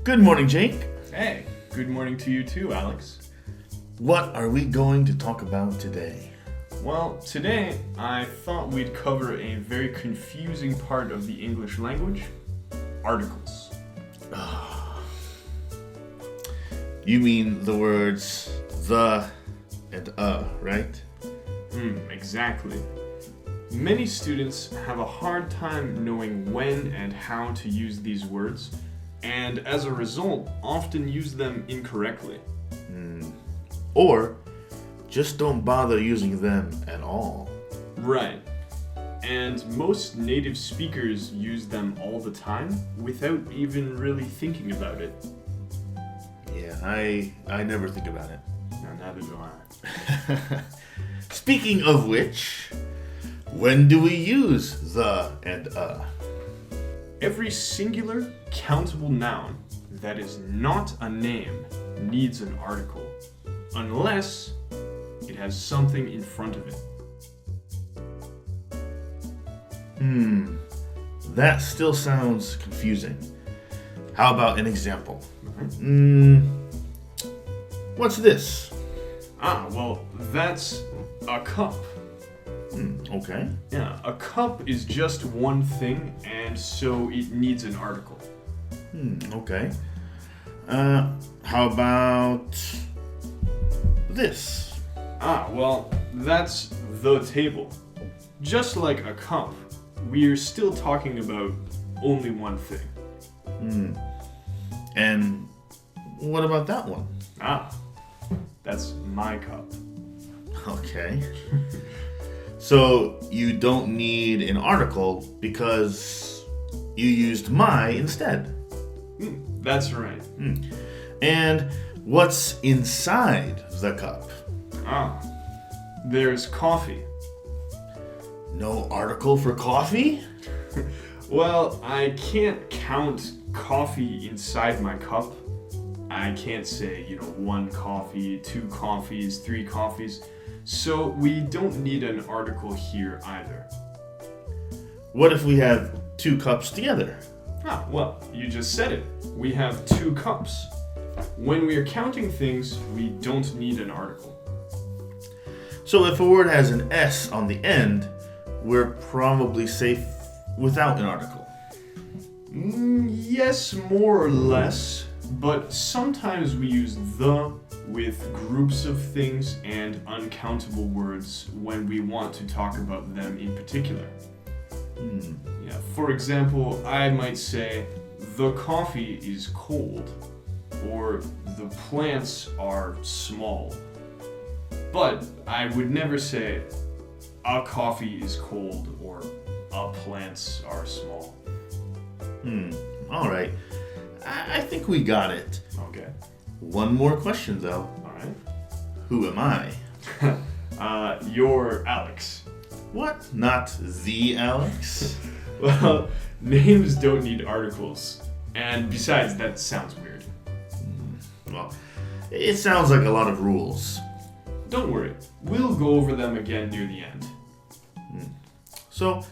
Good morning, Jake. Hey, good morning to you too, Alex. What are we going to talk about today? Well, today I thought we'd cover a very confusing part of the English language, articles. You mean the words the and right? Exactly. Many students have a hard time knowing when and how to use these words, and as a result, often use them incorrectly. Or just don't bother using them at all. Right. And most native speakers use them all the time without even really thinking about it. Yeah, I never think about it. No, neither do I. Speaking of which, when do we use the and Every singular, countable noun that is not a name needs an article, unless it has something in front of it. That still sounds confusing. How about an example? What's this? Well, that's a cup. Okay. Yeah, a cup is just one thing, and so it needs an article. Okay. How about this? Well, that's the table. Just like a cup, we're still talking about only one thing. And what about that one? That's my cup. Okay. So you don't need an article because you used my instead. That's right. And what's inside the cup? There's coffee. No article for coffee? Well, I can't count coffee inside my cup. I can't say, one coffee, two coffees, three coffees. So we don't need an article here either. What if we have two cups together? Well, you just said it. We have two cups. When we are counting things, we don't need an article. So if a word has an S on the end, we're probably safe without an article. Yes, more or less. But sometimes we use the with groups of things and uncountable words when we want to talk about them in particular. Yeah, for example, I might say, the coffee is cold, or the plants are small. But I would never say, a coffee is cold, or a plants are small. All right. I think we got it. Okay. One more question, though. All right. Who am I? You're Alex. What? Not the Alex? Well, names don't need articles. And besides, that sounds weird. Well, it sounds like a lot of rules. Don't worry. We'll go over them again near the end. So,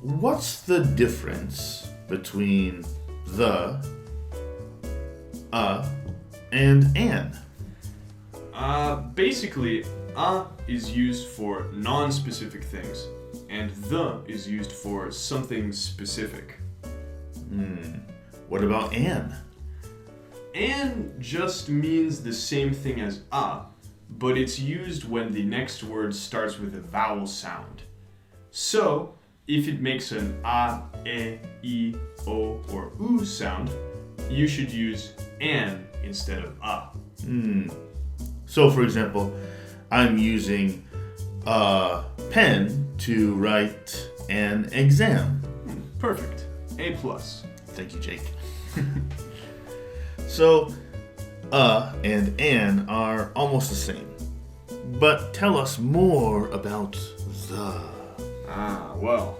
what's the difference between the, and an? Basically, is used for non-specific things, and the is used for something specific. What about an? An just means the same thing as but it's used when the next word starts with a vowel sound. So, if it makes an e, I, o, or u sound, you should use an instead of So, for example, I'm using a pen to write an exam. Perfect. A+. Thank you, Jake. So, and an are almost the same. But tell us more about the. Well,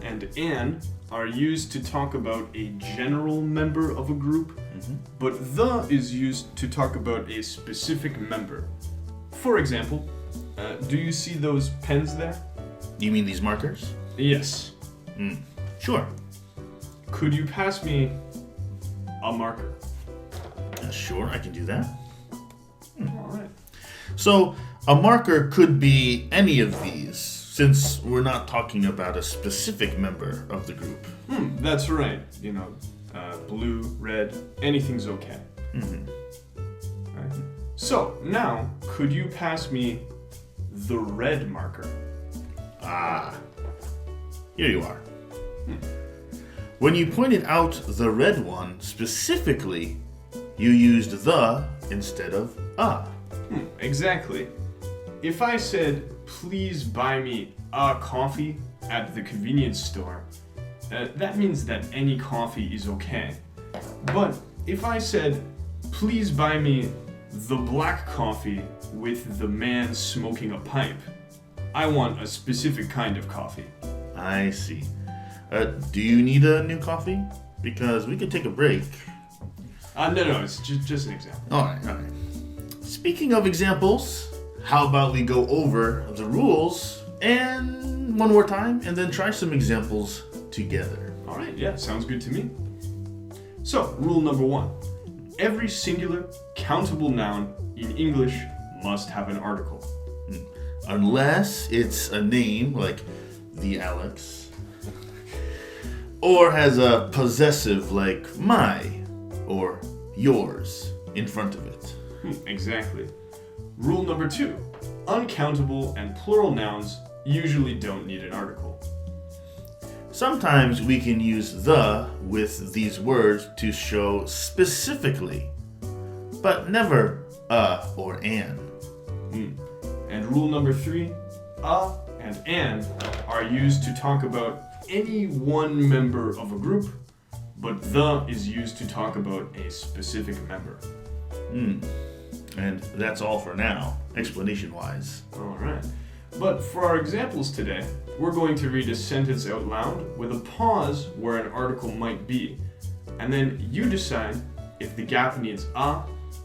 and an are used to talk about a general member of a group, but the is used to talk about a specific member. For example, do you see those pens there? You mean these markers? Yes. Sure. Could you pass me a marker. Sure, I can do that. All right. So, a marker could be any of these, since we're not talking about a specific member of the group. That's right. Blue, red, anything's okay. Right. So, now, could you pass me the red marker? Here you are. When you pointed out the red one specifically, you used the instead of a. Exactly. If I said, please buy me a coffee at the convenience store, that means that any coffee is okay. But if I said, please buy me the black coffee with the man smoking a pipe, I want a specific kind of coffee. I see. Do you need a new coffee? Because we could take a break. No, it's just an example. All right. Speaking of examples, how about we go over the rules and one more time and then try some examples together. All right, yeah, sounds good to me. So, rule number 1. Every singular, countable noun in English must have an article. Unless it's a name like the Alex, or has a possessive like my or yours in front of it. Exactly. Rule number 2. Uncountable and plural nouns usually don't need an article. Sometimes we can use the with these words to show specifically, but never a or an. And rule number 3. A and an are used to talk about any one member of a group, but the is used to talk about a specific member. And that's all for now, explanation-wise. All right. But for our examples today, we're going to read a sentence out loud with a pause where an article might be. And then you decide if the gap needs a,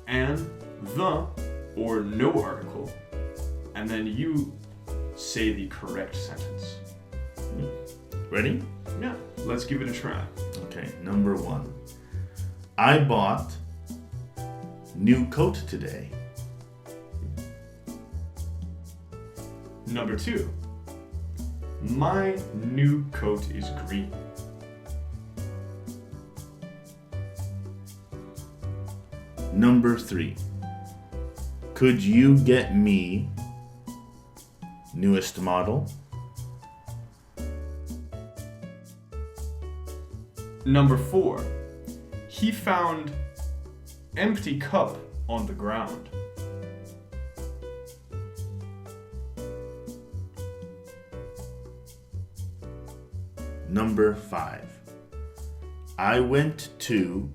an, the, or no article. And then you say the correct sentence. Ready? Yeah, let's give it a try. Okay, number 1. I bought new coat today. Number 2. My new coat is green. Number 3. Could you get me newest model? Number 4. He found empty cup on the ground. Number 5. I went to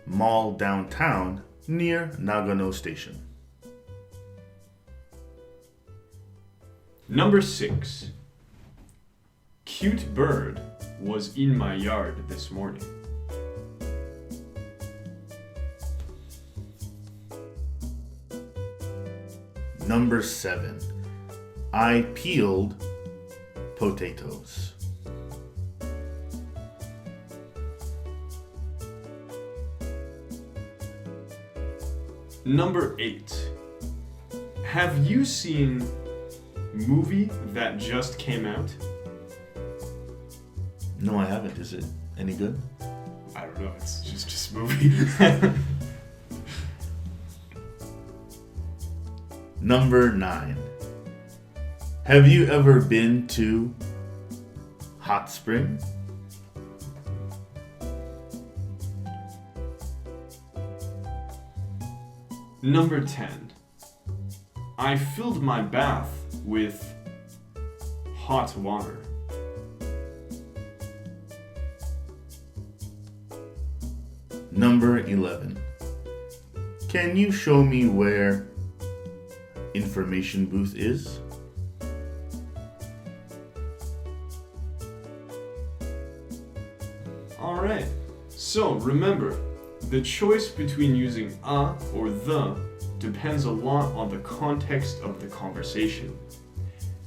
mall downtown near Nagano Station. Number 6. Cute bird was in my yard this morning. Number 7. I peeled potatoes. Number 8. Have you seen movie that just came out? No, I haven't. Is it any good? I don't know, it's just movie. Number 9. Have you ever been to Hot Spring? Number 10. I filled my bath with hot water. Number 11. Can you show me where information booth is? Alright, so remember, the choice between using a or the depends a lot on the context of the conversation.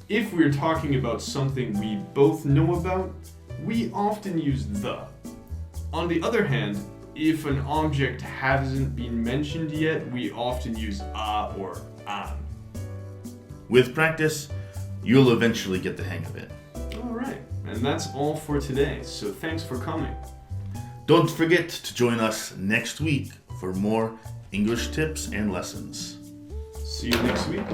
If we're talking about something we both know about, we often use the. On the other hand, if an object hasn't been mentioned yet, we often use a or an. With practice, you'll eventually get the hang of it. All right, and that's all for today, so thanks for coming. Don't forget to join us next week for more English tips and lessons. See you next week.